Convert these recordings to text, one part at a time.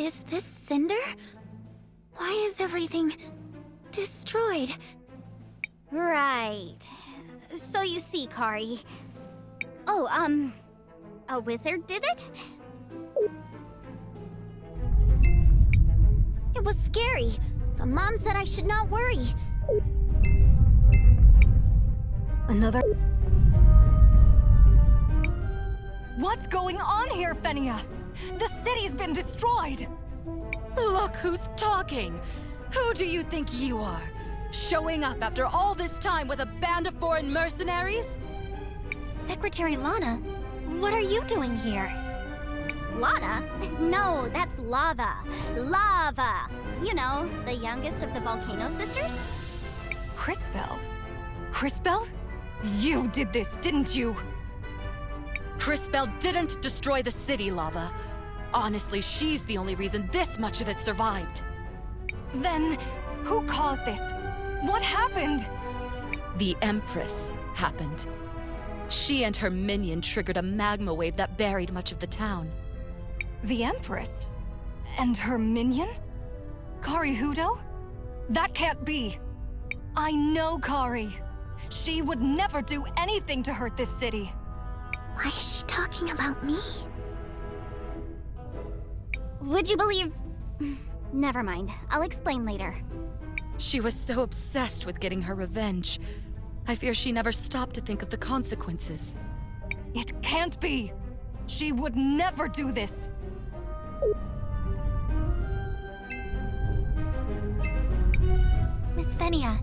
Is this Cinder? Why is everything destroyed? Right. So you see, Kari. Oh, a wizard did it? It was scary. The mom said I should not worry. Another... What's going on here, Fenia? The city's been destroyed! Look who's talking! Who do you think you are? Showing up after all this time with a band of foreign mercenaries? Secretary Lana, what are you doing here? Lana? No, that's Lava. Lava! You know, the youngest of the Volcano sisters? Crispell? Crispell? You did this, didn't you? Crispell didn't destroy the city, Lava. Honestly, she's the only reason this much of it survived. Then, who caused this? What happened? The Empress happened. She and her minion triggered a magma wave that buried much of the town. The Empress? And her minion? Kari Hudo? That can't be. I know Kari. She would never do anything to hurt this city. Why is she talking about me? Would you believe... Never mind. I'll explain later. She was so obsessed with getting her revenge. I fear she never stopped to think of the consequences. It can't be. She would never do this. Miss Fenia,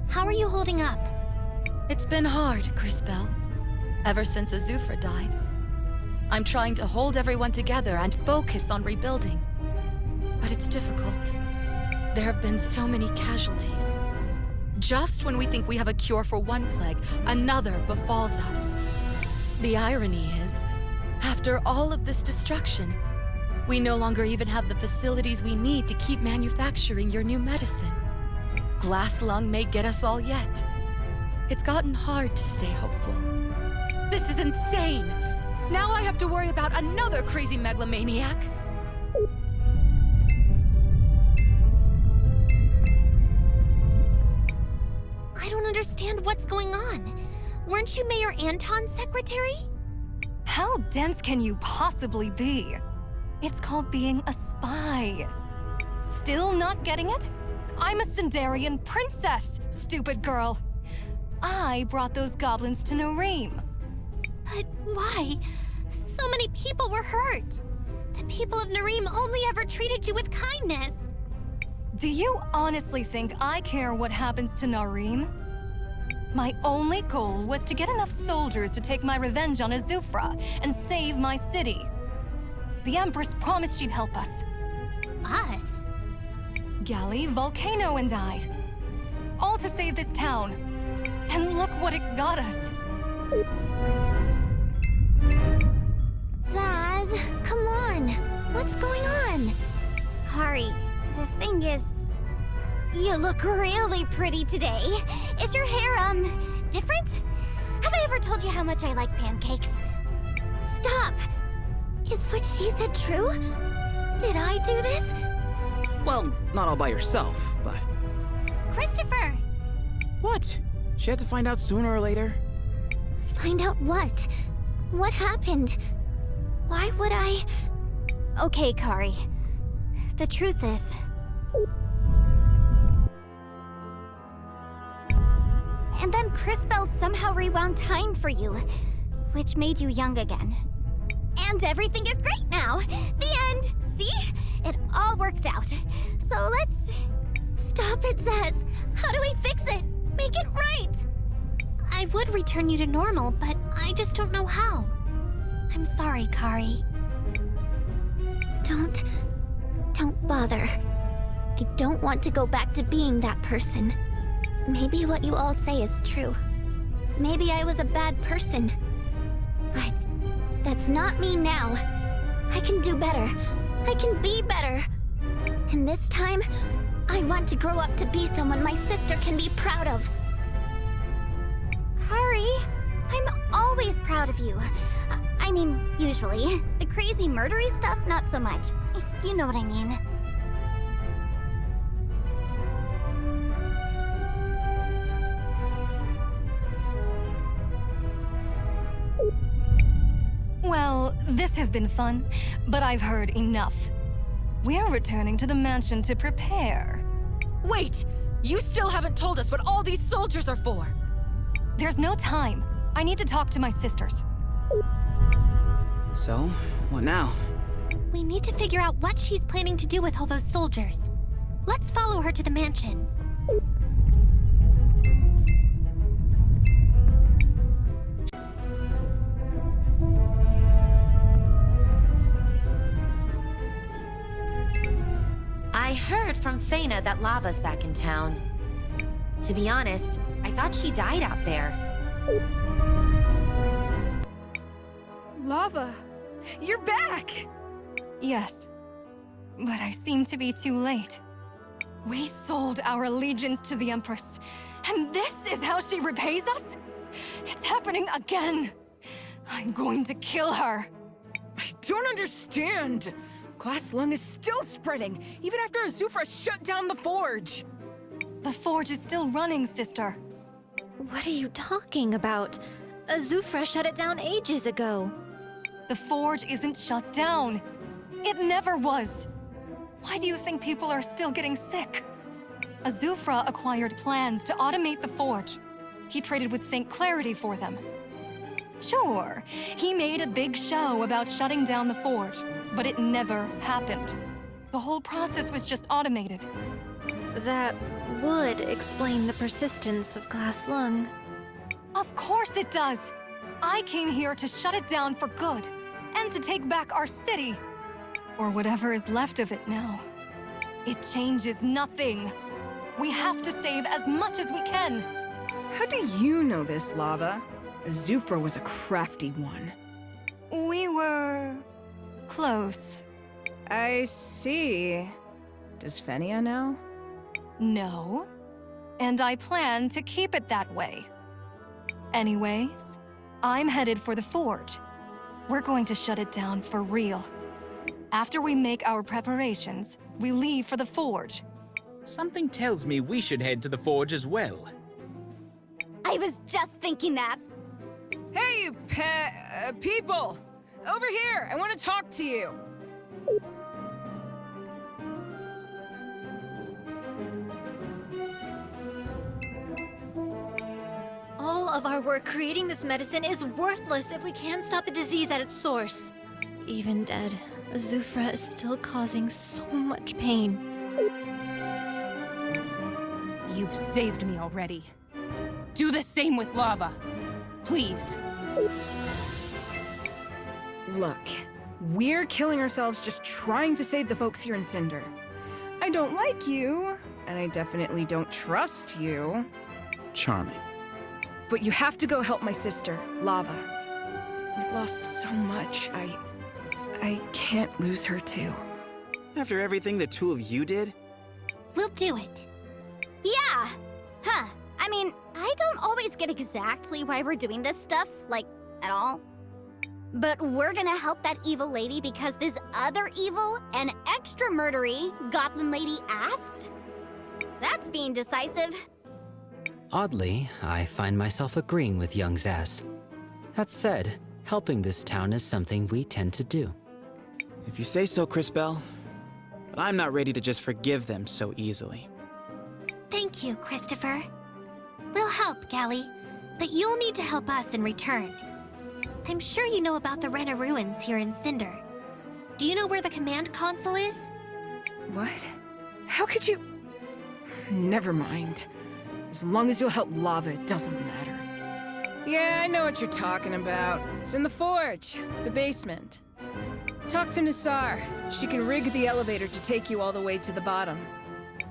how are you holding up? It's been hard, Crispell. Ever since Azufra died. I'm trying to hold everyone together and focus on rebuilding. But it's difficult. There have been so many casualties. Just when we think we have a cure for one plague, another befalls us. The irony is, after all of this destruction, we no longer even have the facilities we need to keep manufacturing your new medicine. Glass lung may get us all yet. It's gotten hard to stay hopeful. This is insane! Now I have to worry about another crazy megalomaniac! I don't understand what's going on. Weren't you Mayor Anton's secretary? How dense can you possibly be? It's called being a spy. Still not getting it? I'm a Cinderian princess, stupid girl. I brought those goblins to Nareem. But why? So many people were hurt. The people of Nareem only ever treated you with kindness. Do you honestly think I care what happens to Nareem? My only goal was to get enough soldiers to take my revenge on Azufra and save my city. The Empress promised she'd help us. Us? Gally, Volcano, and I. All to save this town. And look what it got us. Zaz, come on. What's going on? Kari, the thing is... You look really pretty today. Is your hair, different? Have I ever told you how much I like pancakes? Stop! Is what she said true? Did I do this? Well, not all by yourself, but... Christopher! What? She had to find out sooner or later? Find out what? What happened? Why would I... Okay, Kari. The truth is... And then Crispell somehow rewound time for you, which made you young again. And everything is great now! The end! See? It all worked out. So let's... Stop it, Zaz! How do we fix it? Make it right! I would return you to normal, but I just don't know how. I'm sorry, Kari. Don't bother. I don't want to go back to being that person. Maybe what you all say is true. Maybe I was a bad person. But that's not me now. I can do better. I can be better. And this time, I want to grow up to be someone my sister can be proud of. Kari, I'm always proud of you. I mean, usually. The crazy murdery stuff, not so much. You know what I mean. Well, this has been fun, but I've heard enough. We're returning to the mansion to prepare. Wait! You still haven't told us what all these soldiers are for! There's no time. I need to talk to my sisters. So, what now? We need to figure out what she's planning to do with all those soldiers. Let's follow her to the mansion. I heard from Fena that Lava's back in town. To be honest, I thought she died out there. Lava, you're back! Yes, but I seem to be too late. We sold our allegiance to the Empress, and this is how she repays us? It's happening again. I'm going to kill her. I don't understand. Glass lung is still spreading, even after Azufra shut down the forge. The forge is still running, sister. What are you talking about? Azufra shut it down ages ago. The forge isn't shut down. It never was. Why do you think people are still getting sick? Azufra acquired plans to automate the forge. He traded with St. Clarity for them. Sure, he made a big show about shutting down the forge, but it never happened. The whole process was just automated. That would explain the persistence of Glass Lung. Of course it does! I came here to shut it down for good, and to take back our city. Or whatever is left of it now. It changes nothing. We have to save as much as we can. How do you know this, Lava? Azufra was a crafty one. We were... close. I see. Does Fenia know? No. And I plan to keep it that way. Anyways, I'm headed for the forge. We're going to shut it down for real. After we make our preparations, we leave for the forge. Something tells me we should head to the forge as well. I was just thinking that. Hey, you people! Over here! I want to talk to you! All of our work creating this medicine is worthless if we can't stop the disease at its source. Even dead, Azufra is still causing so much pain. You've saved me already. Do the same with Lava. Please. Look, we're killing ourselves just trying to save the folks here in Cinder. I don't like you, and I definitely don't trust you. Charming. But you have to go help my sister, Lava. We've lost so much, I can't lose her too. After everything the two of you did? We'll do it. Yeah! Huh. I mean, I don't always get exactly why we're doing this stuff, like, at all. But we're gonna help that evil lady because this other evil and extra murdery goblin lady asked? That's being decisive. Oddly, I find myself agreeing with young Zaz. That said, helping this town is something we tend to do. If you say so, Crispell. But I'm not ready to just forgive them so easily. Thank you, Christopher. We'll help, Gally, but you'll need to help us in return. I'm sure you know about the Rena ruins here in Cinder. Do you know where the command console is? What? How could you... Never mind. As long as you'll help Lava, it doesn't matter. Yeah, I know what you're talking about. It's in the forge, the basement. Talk to Nasar. She can rig the elevator to take you all the way to the bottom.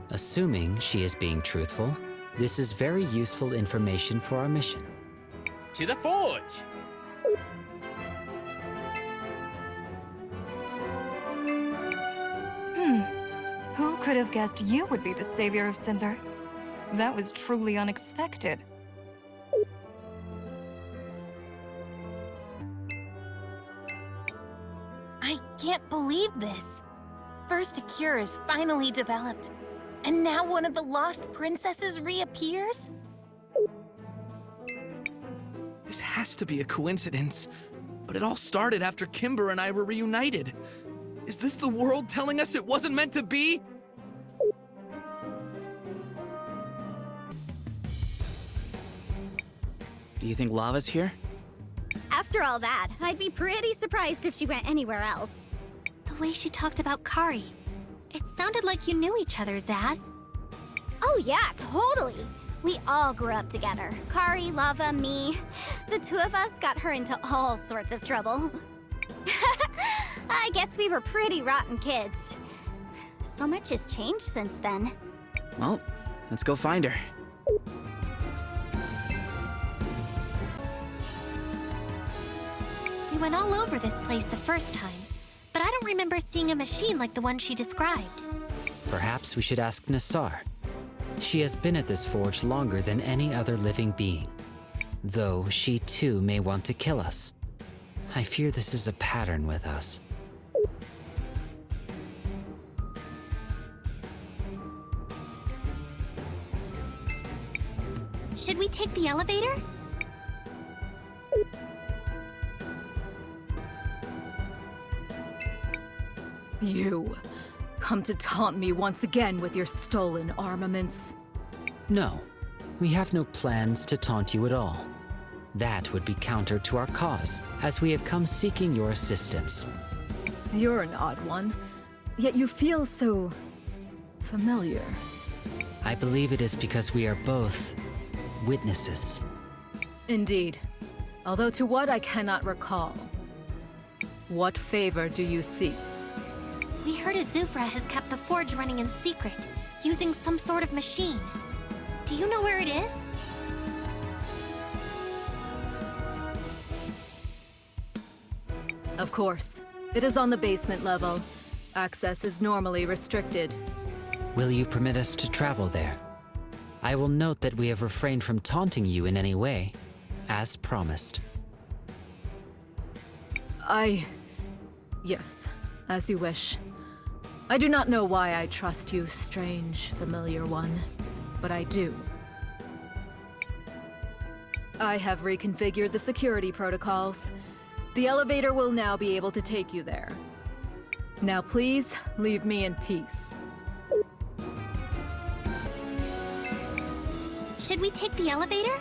Assuming she is being truthful, this is very useful information for our mission. To the forge! Who could have guessed you would be the savior of Cinder? That was truly unexpected. I can't believe this. First a cure is finally developed, and now one of the lost princesses reappears? This has to be a coincidence, but it all started after Kimber and I were reunited. Is this the world telling us it wasn't meant to be? Do you think Lava's here? After all that, I'd be pretty surprised if she went anywhere else. The way she talked about Kari, it sounded like you knew each other, Zaz. Oh yeah, totally. We all grew up together. Kari, Lava, me. The two of us got her into all sorts of trouble. I guess we were pretty rotten kids. So much has changed since then. Well, let's go find her. We went all over this place the first time, but I don't remember seeing a machine like the one she described. Perhaps we should ask Nasar. She has been at this forge longer than any other living being. Though she too may want to kill us. I fear this is a pattern with us. Should we take the elevator? You come to taunt me once again with your stolen armaments. No, we have no plans to taunt you at all. That would be counter to our cause, as we have come seeking your assistance. You're an odd one, yet you feel so familiar. I believe it is because we are both witnesses. Indeed, although to what I cannot recall. What favor do you seek? We heard Azufra has kept the forge running in secret, using some sort of machine. Do you know where it is? Of course. It is on the basement level. Access is normally restricted. Will you permit us to travel there? I will note that we have refrained from taunting you in any way, as promised. Yes, as you wish. I do not know why I trust you, strange, familiar one, but I do. I have reconfigured the security protocols. The elevator will now be able to take you there. Now please, leave me in peace. Should we take the elevator?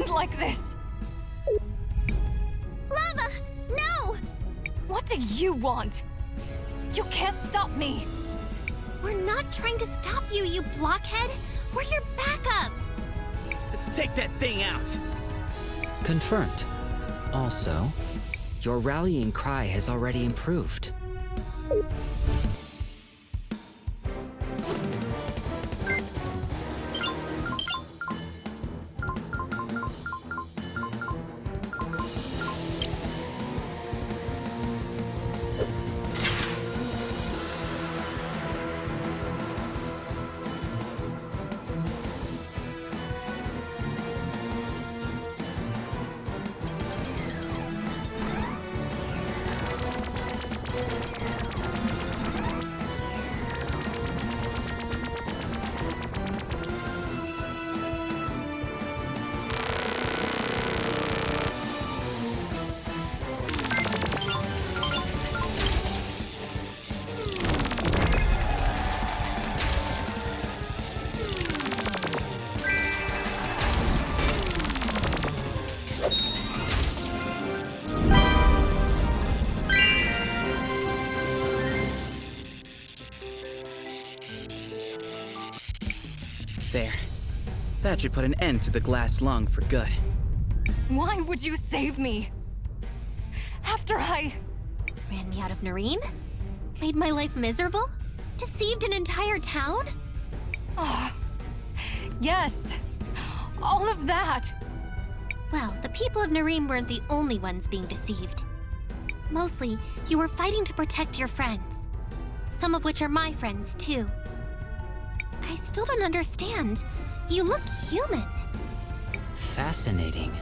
end like this! Lava! No! What do you want? You can't stop me! We're not trying to stop you, you blockhead! We're your backup! Let's take that thing out! Confirmed. Also, your rallying cry has already improved. There. That should put an end to the glass lung for good. Why would you save me? After I... Ran me out of Nareem? Made my life miserable? Deceived an entire town? Oh, yes. All of that. Well, the people of Nareem weren't the only ones being deceived. Mostly, you were fighting to protect your friends. Some of which are my friends, too. I still don't understand. You look human. Fascinating.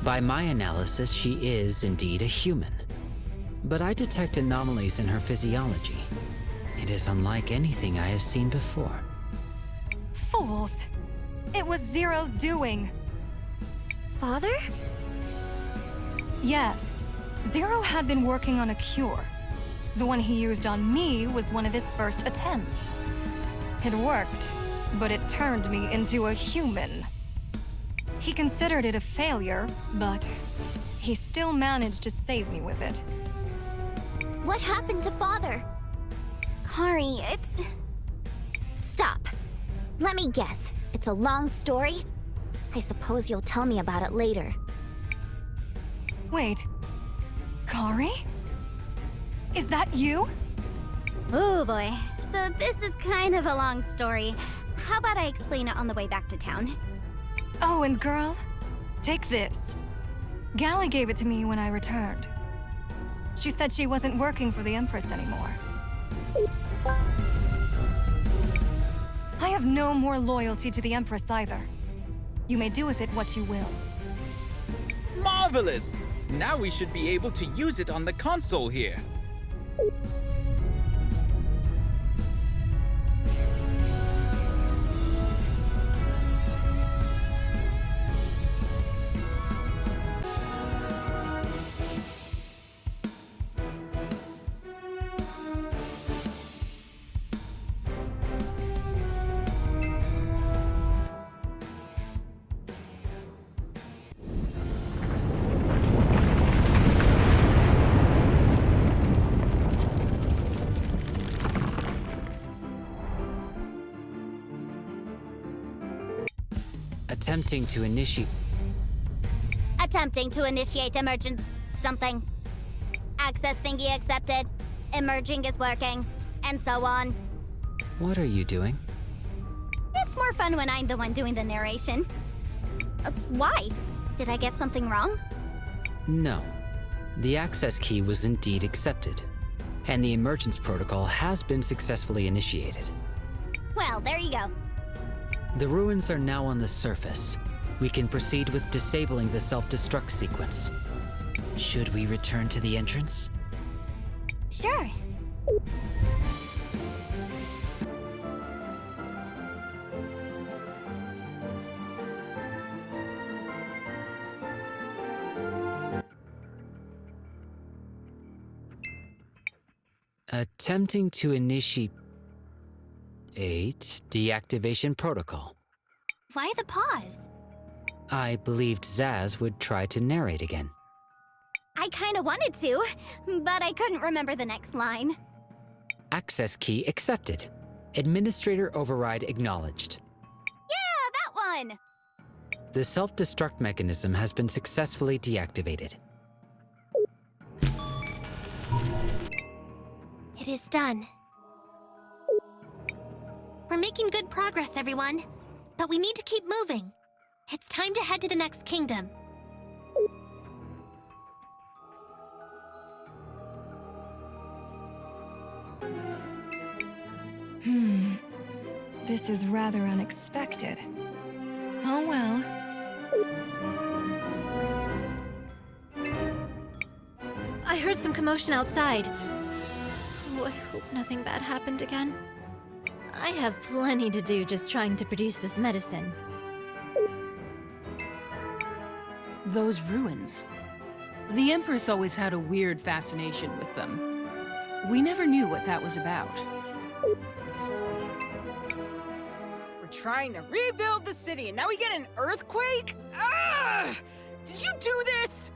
By my analysis, she is indeed a human. But I detect anomalies in her physiology. It is unlike anything I have seen before. Fools. It was Zero's doing. Father? Yes. Zero had been working on a cure. The one he used on me was one of his first attempts. It worked, but it turned me into a human. He considered it a failure, but he still managed to save me with it. What happened to Father? Kari, it's... Stop. Let me guess. It's a long story? I suppose you'll tell me about it later. Wait. Kari? Is that you? Oh boy, so this is kind of a long story. How about I explain it on the way back to town? Oh, and girl, take this. Gally gave it to me when I returned. She said she wasn't working for the Empress anymore. I have no more loyalty to the Empress either. You may do with it what you will. Marvelous! Now we should be able to use it on the console here. Attempting to initiate... Attempting to initiate emergence something. Access thingy accepted. Emerging is working. And so on. What are you doing? It's more fun when I'm the one doing the narration. Why? Did I get something wrong? No. The access key was indeed accepted, and the emergence protocol has been successfully initiated. Well, there you go. The ruins are now on the surface. We can proceed with disabling the self-destruct sequence. Should we return to the entrance? Sure. Attempting to initiate deactivation protocol. Why the pause? I believed Zaz would try to narrate again. I kinda wanted to, but I couldn't remember the next line. Access key accepted. Administrator override acknowledged. Yeah, that one! The self-destruct mechanism has been successfully deactivated. It is done. We're making good progress, everyone. But we need to keep moving. It's time to head to the next kingdom. This is rather unexpected. Oh well. I heard some commotion outside. Oh, I hope nothing bad happened again. I have plenty to do just trying to produce this medicine. Those ruins. The Empress always had a weird fascination with them. We never knew what that was about. We're trying to rebuild the city, and now we get an earthquake? Ah! Did you do this?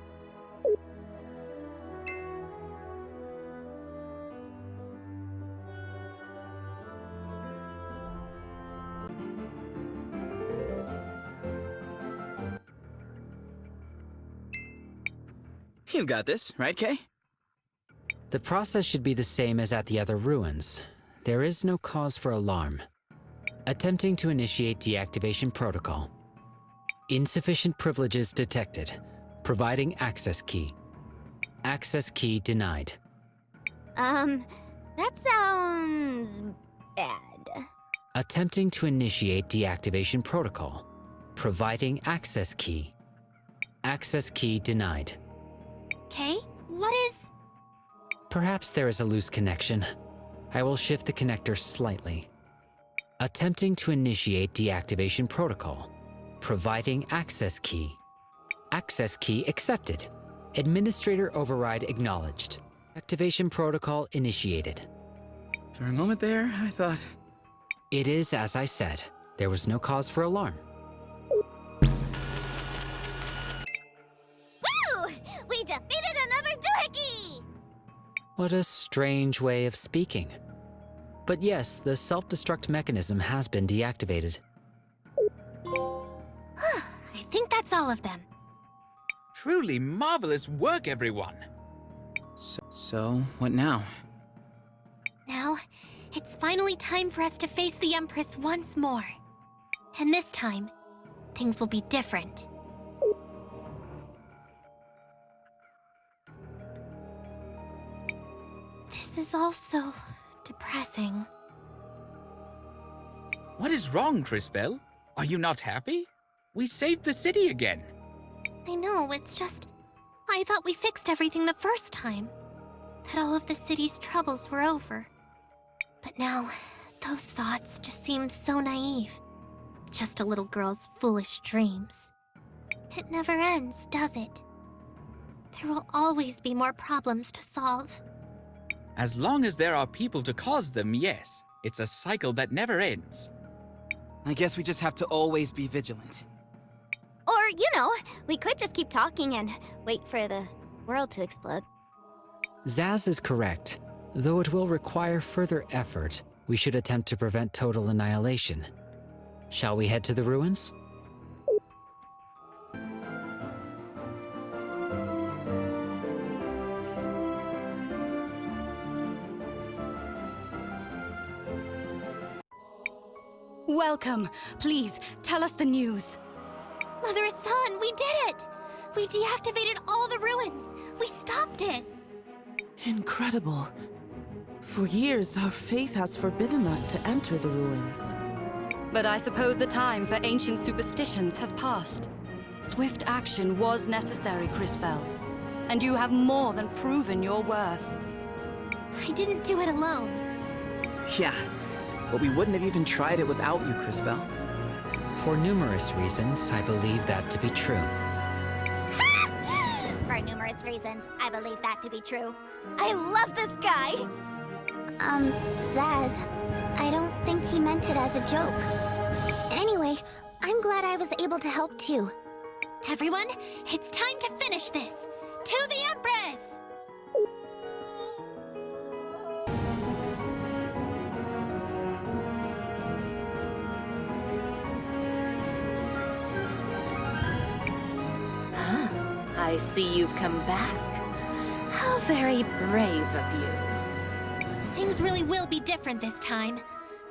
You've got this, right, Kay? The process should be the same as at the other ruins. There is no cause for alarm. Attempting to initiate deactivation protocol. Insufficient privileges detected. Providing access key. Access key denied. That sounds bad. Attempting to initiate deactivation protocol. Providing access key. Access key denied. Okay, what is... Perhaps there is a loose connection. I will shift the connector slightly. Attempting to initiate deactivation protocol. Providing access key. Access key accepted. Administrator override acknowledged. Activation protocol initiated. For a moment there, I thought... It is as I said. There was no cause for alarm. Woo! We defeated another doohickey! What a strange way of speaking. But yes, the self-destruct mechanism has been deactivated. I think that's all of them. Truly marvelous work, everyone. So, what now? Now, it's finally time for us to face the Empress once more. And this time, things will be different. This is all so depressing. What is wrong, Crispell? Are you not happy? We saved the city again. I know, it's just... I thought we fixed everything the first time. That all of the city's troubles were over. But now, those thoughts just seemed so naive. Just a little girl's foolish dreams. It never ends, does it? There will always be more problems to solve. As long as there are people to cause them, yes. It's a cycle that never ends. I guess we just have to always be vigilant. Or, you know, we could just keep talking and wait for the world to explode. Zaz is correct. Though it will require further effort, we should attempt to prevent total annihilation. Shall we head to the ruins? Welcome. Please, tell us the news. Mother-son, we did it! We deactivated all the ruins! We stopped it! Incredible. For years, our faith has forbidden us to enter the ruins. But I suppose the time for ancient superstitions has passed. Swift action was necessary, Crispell. And you have more than proven your worth. I didn't do it alone. Yeah, but we wouldn't have even tried it without you, Crispell. For numerous reasons, I believe that to be true. For numerous reasons, I believe that to be true. I love this guy! Zaz, I don't think he meant it as a joke. Anyway, I'm glad I was able to help too. Everyone, it's time to finish this! To the Empress! I see you've come back. How very brave of you. Things really will be different this time.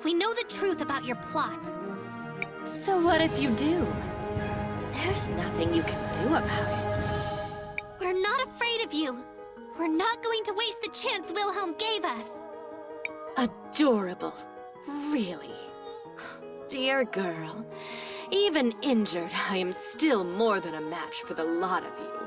We know the truth about your plot. So what if you do? There's nothing you can do about it. We're not afraid of you. We're not going to waste the chance Wilhelm gave us. Adorable. Really. Dear girl. Even injured, I am still more than a match for the lot of you.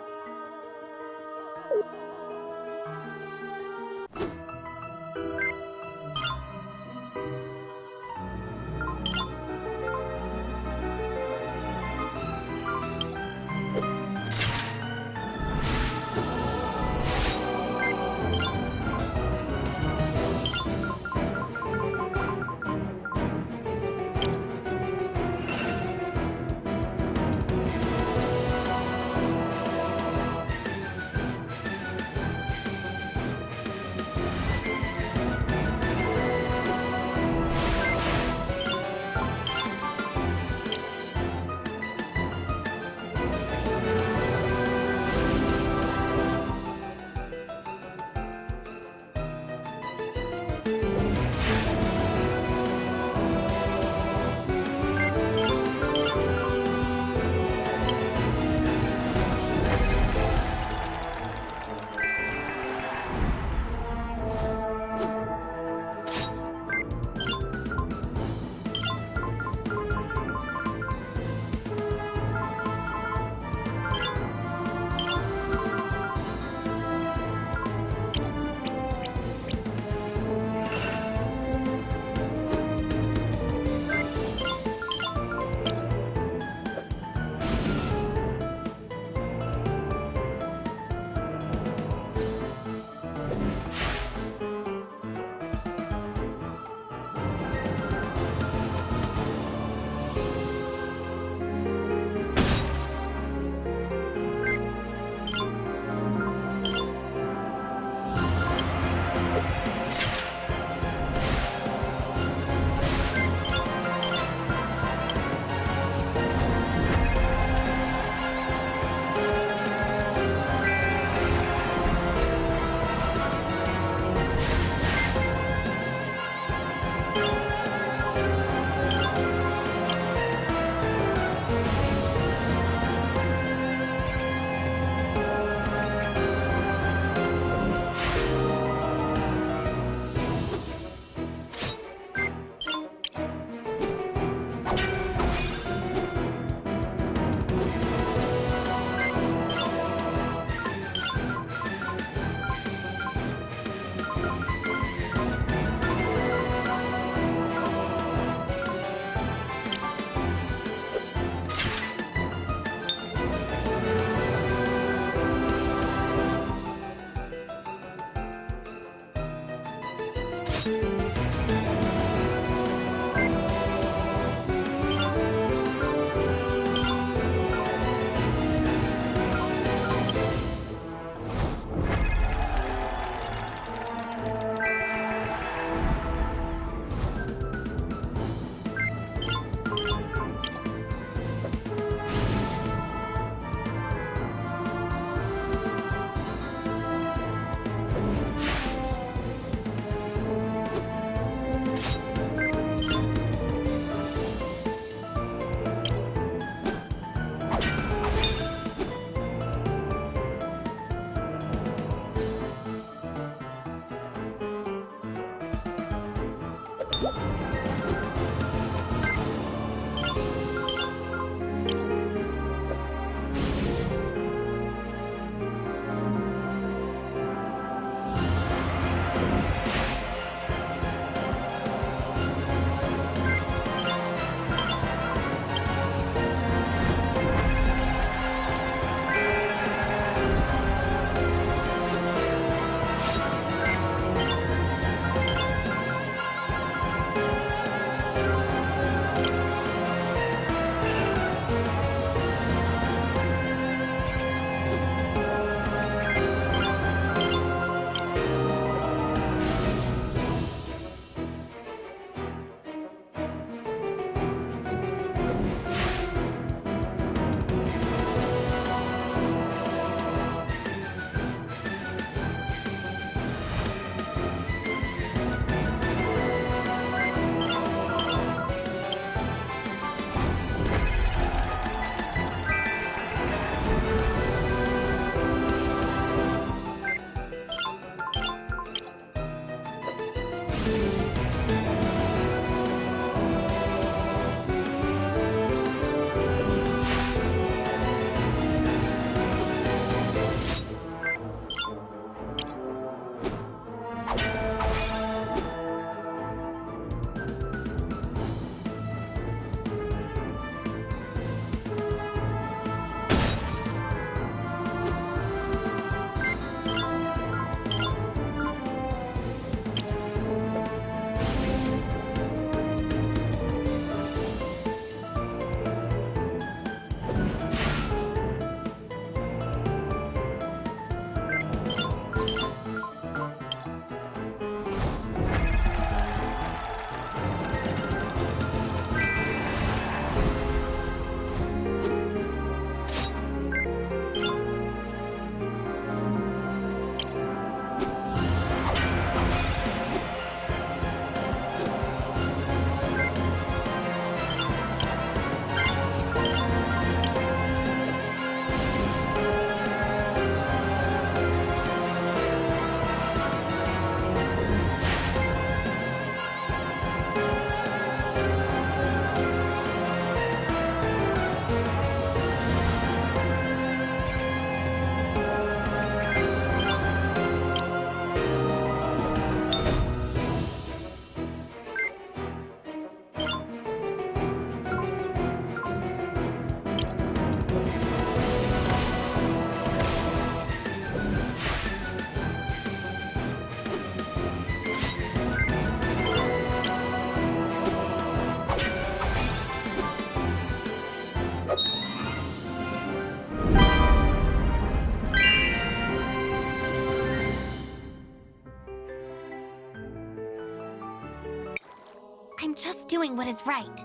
I'm just doing what is right.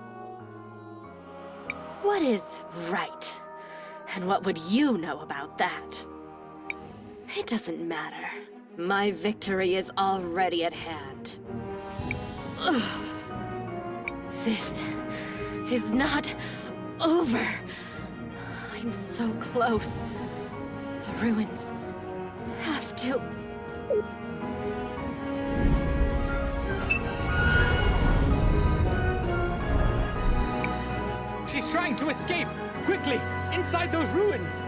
What is right? And what would you know about that? It doesn't matter. My victory is already at hand. Ugh. This is not over. I'm so close. The ruins have to... She's trying to escape! Quickly! Inside those ruins!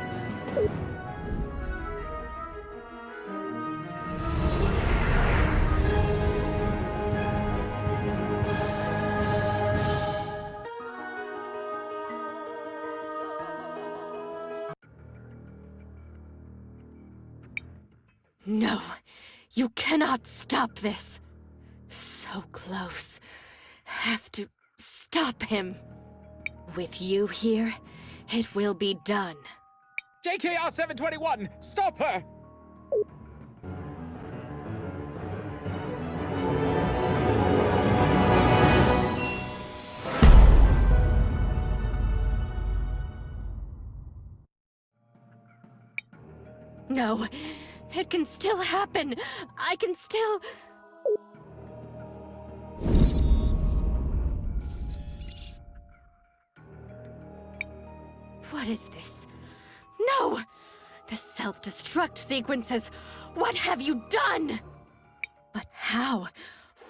No, you cannot stop this. So close. Have to stop him. With you here, it will be done. JKR 721, stop her! No, it can still happen. I can still... What is this? No! The self-destruct sequences! What have you done? But how?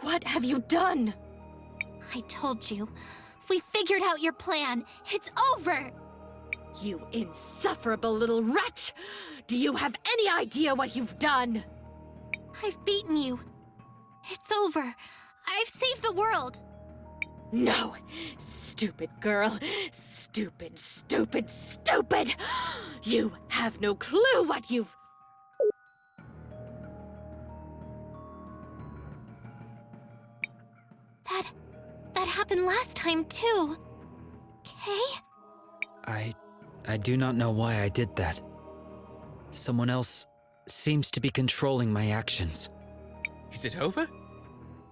What have you done? I told you. We figured out your plan. It's over! You insufferable little wretch! Do you have any idea what you've done? I've beaten you. It's over. I've saved the world. No! Stupid girl! Stupid, stupid, stupid! You have no clue what you've... That happened last time, too. Okay? I do not know why I did that. Someone else seems to be controlling my actions. Is it over?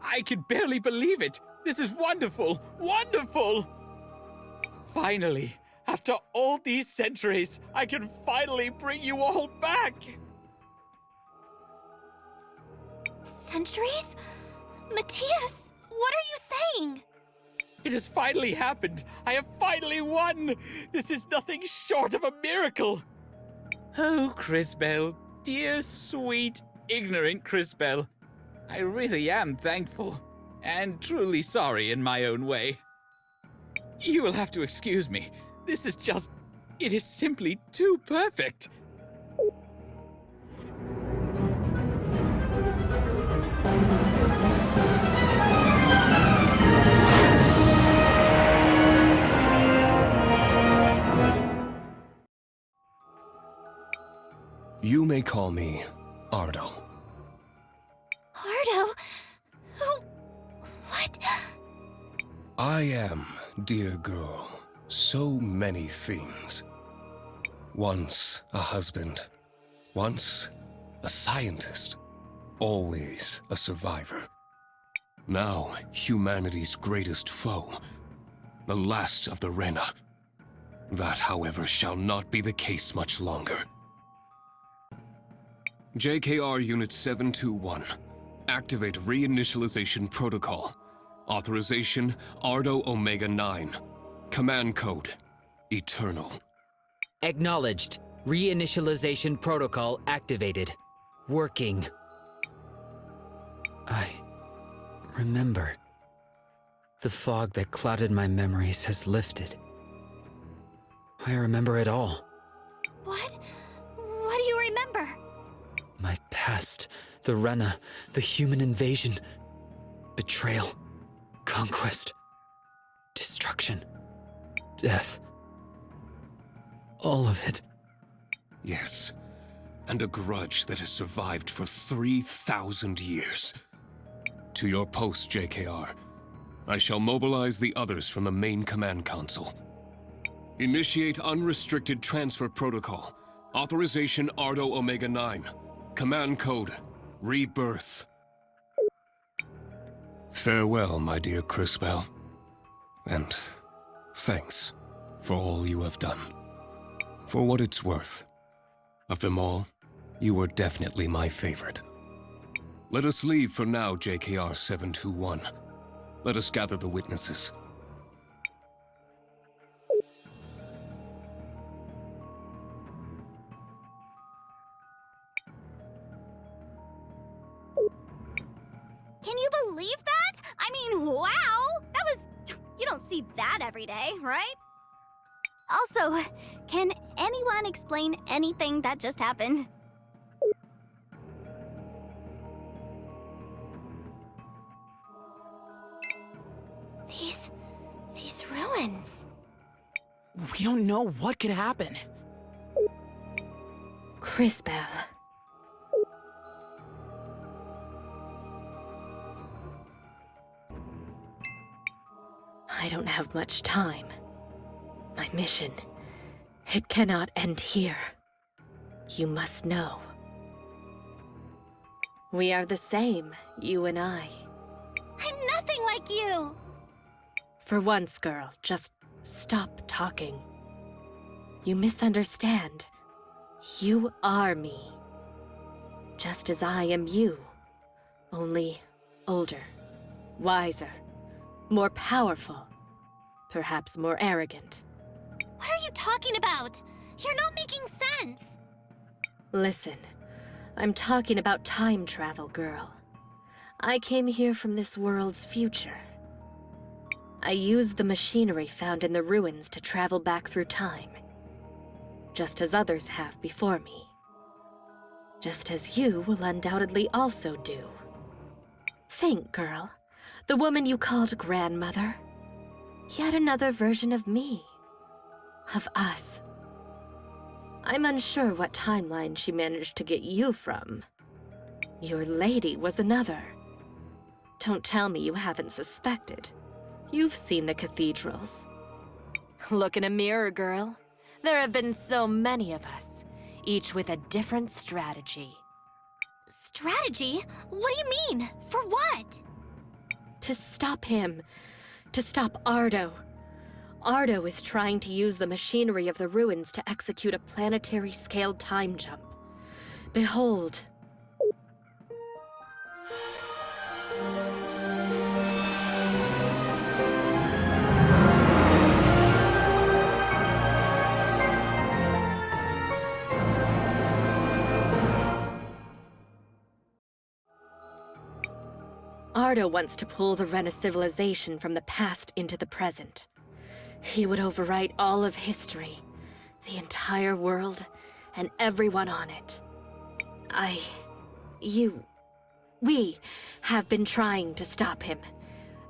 I can barely believe it! This is wonderful! Wonderful! Finally, after all these centuries, I can finally bring you all back! Centuries? Matias, what are you saying? It has finally happened! I have finally won! This is nothing short of a miracle! Oh, Crisbell, dear, sweet, ignorant Crisbell. I really am thankful, and truly sorry in my own way. You will have to excuse me. This is just... it is simply too perfect. You may call me Ardo. Ardo? What? I am, dear girl, so many things. Once a husband, once a scientist, always a survivor. Now humanity's greatest foe, the last of the Rena. That, however, shall not be the case much longer. JKR Unit 721. Activate reinitialization protocol. Authorization Ardo Omega 9. Command code Eternal. Acknowledged. Reinitialization protocol activated. Working. I remember. The fog that clouded my memories has lifted. I remember it all. What? What do you remember? My past, the Rena, the human invasion, betrayal, conquest, destruction, death. All of it. Yes, and a grudge that has survived for 3,000 years. To your post, JKR. I shall mobilize the others from the main command console. Initiate unrestricted transfer protocol. Authorization Ardo Omega 9. Command code Rebirth. Farewell, my dear Crispell. And thanks for all you have done. For what it's worth, of them all, you were definitely my favorite. Let us leave for now, JKR 721. Let us gather the witnesses. Can you believe that? I mean, wow! That was... you don't see that every day, right? Also, can anyone explain anything that just happened? These ruins. We don't know what could happen. Crispell. I don't have much time. My mission, it cannot end here. You must know. We are the same, you and I. I'm nothing like you! For once, girl, just stop talking. You misunderstand. You are me. Just as I am you. Only older, wiser, more powerful, perhaps more arrogant. What are you talking about? You're not making sense! Listen, I'm talking about time travel, girl. I came here from this world's future. I used the machinery found in the ruins to travel back through time. Just as others have before me. Just as you will undoubtedly also do. Think, girl. The woman you called grandmother. Yet another version of me. Of us. I'm unsure what timeline she managed to get you from. Your lady was another. Don't tell me you haven't suspected. You've seen the cathedrals. Look in a mirror, girl. There have been so many of us, each with a different strategy. Strategy? What do you mean? For what? To stop him. To stop Ardo. Ardo is trying to use the machinery of the ruins to execute a planetary-scaled time jump. Behold. Ardo wants to pull the Rena civilization from the past into the present. He would overwrite all of history, the entire world, and everyone on it. We have been trying to stop him,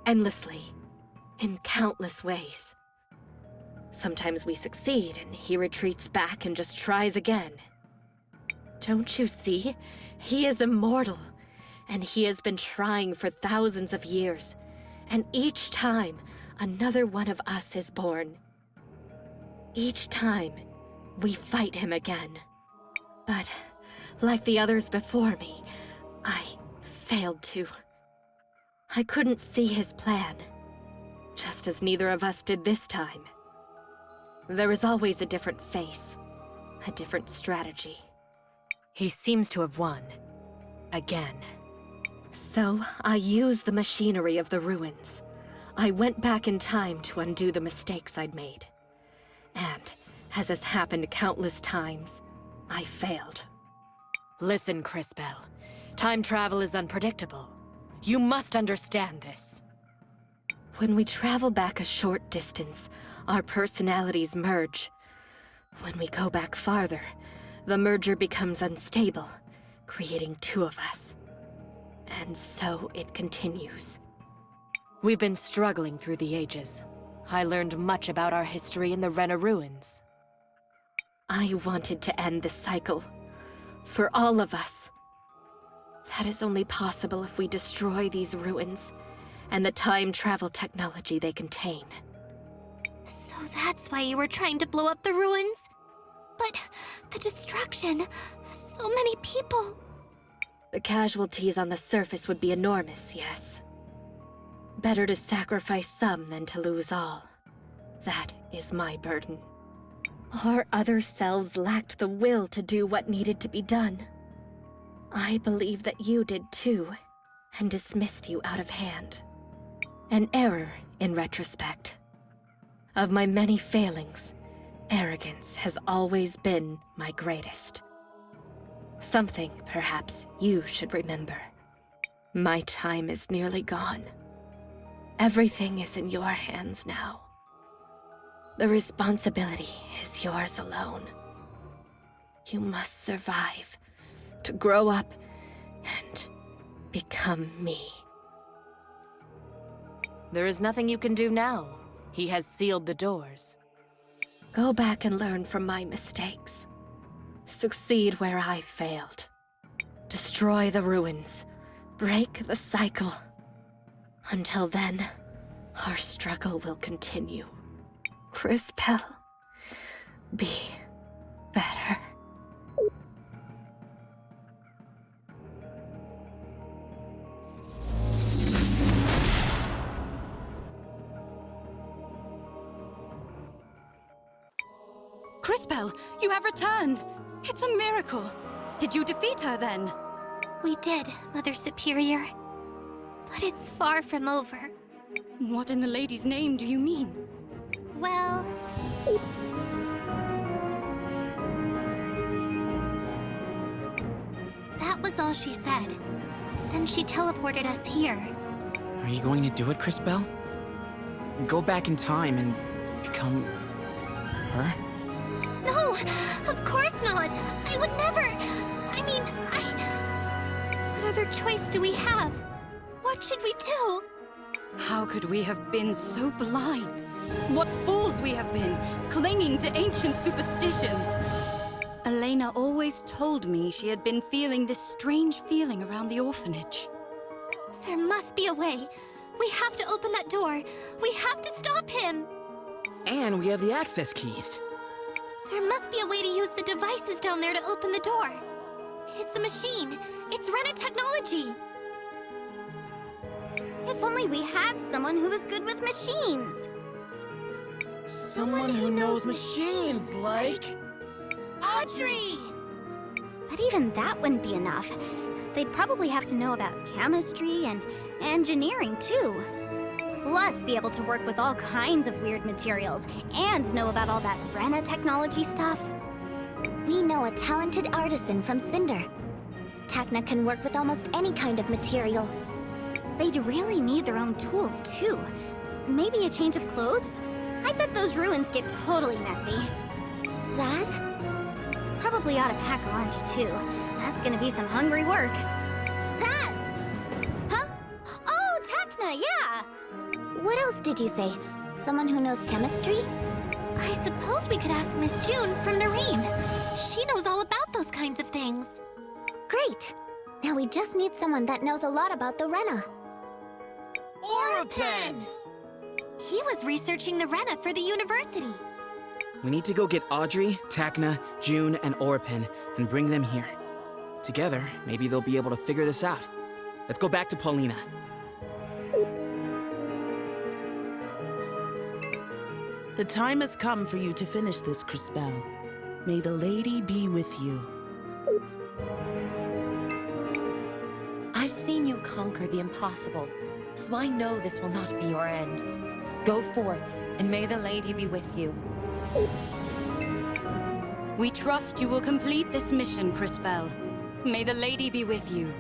endlessly, in countless ways. Sometimes we succeed, and he retreats back and just tries again. Don't you see? He is immortal, and he has been trying for thousands of years, and each time, another one of us is born. Each time, we fight him again. But, like the others before me, I failed to. I couldn't see his plan, just as neither of us did this time. There is always a different face, a different strategy. He seems to have won. Again. So, I used the machinery of the ruins. I went back in time to undo the mistakes I'd made. And, as has happened countless times, I failed. Listen, Crispell. Time travel is unpredictable. You must understand this. When we travel back a short distance, our personalities merge. When we go back farther, the merger becomes unstable, creating two of us. And so it continues. We've been struggling through the ages. I learned much about our history in the Rena ruins. I wanted to end the cycle. For all of us. That is only possible if we destroy these ruins and the time travel technology they contain. So that's why you were trying to blow up the ruins? But the destruction, so many people. The casualties on the surface would be enormous, yes. Better to sacrifice some than to lose all. That is my burden. Our other selves lacked the will to do what needed to be done. I believe that you did too, and dismissed you out of hand. An error, in retrospect. Of my many failings, arrogance has always been my greatest. Something, perhaps, you should remember. My time is nearly gone. Everything is in your hands now. The responsibility is yours alone. You must survive, to grow up, and become me. There is nothing you can do now. He has sealed the doors. Go back and learn from my mistakes. Succeed where I failed. Destroy the ruins. Break the cycle. Until then, our struggle will continue. Crispell, be better. Crispell, you have returned! It's a miracle! Did you defeat her then? We did, Mother Superior. But it's far from over. What in the lady's name do you mean? Well... that was all she said. Then she teleported us here. Are you going to do it, Crispell? Go back in time and become... her? No! Of course not! I would never! What other choice do we have? What should we do? How could we have been so blind? What fools we have been, clinging to ancient superstitions! Elena always told me she had been feeling this strange feeling around the orphanage. There must be a way. We have to open that door. We have to stop him! And we have the access keys. There must be a way to use the devices down there to open the door. It's a machine. It's Rena technology. If only we had someone who was good with machines. Someone who knows machines, like... Audrey! But even that wouldn't be enough. They'd probably have to know about chemistry and engineering, too. Plus, be able to work with all kinds of weird materials, and know about all that Rena technology stuff. We know a talented artisan from Cinder. Tacna can work with almost any kind of material. They'd really need their own tools, too. Maybe a change of clothes? I bet those ruins get totally messy. Zaz? Probably ought to pack lunch, too. That's gonna be some hungry work. Zaz! Huh? Oh, Tacna, yeah! What else did you say? Someone who knows chemistry? I suppose we could ask Miss June from Noreen. She knows all about those kinds of things. Great! Now we just need someone that knows a lot about the Rena. Oropen! He was researching the Rena for the university. We need to go get Audrey, Tacna, June, and Oropen and bring them here. Together, maybe they'll be able to figure this out. Let's go back to Paulina. The time has come for you to finish this, Crispell. May the lady be with you. I've seen you conquer the impossible, so I know this will not be your end. Go forth, and may the lady be with you. We trust you will complete this mission, Crispell. May the lady be with you.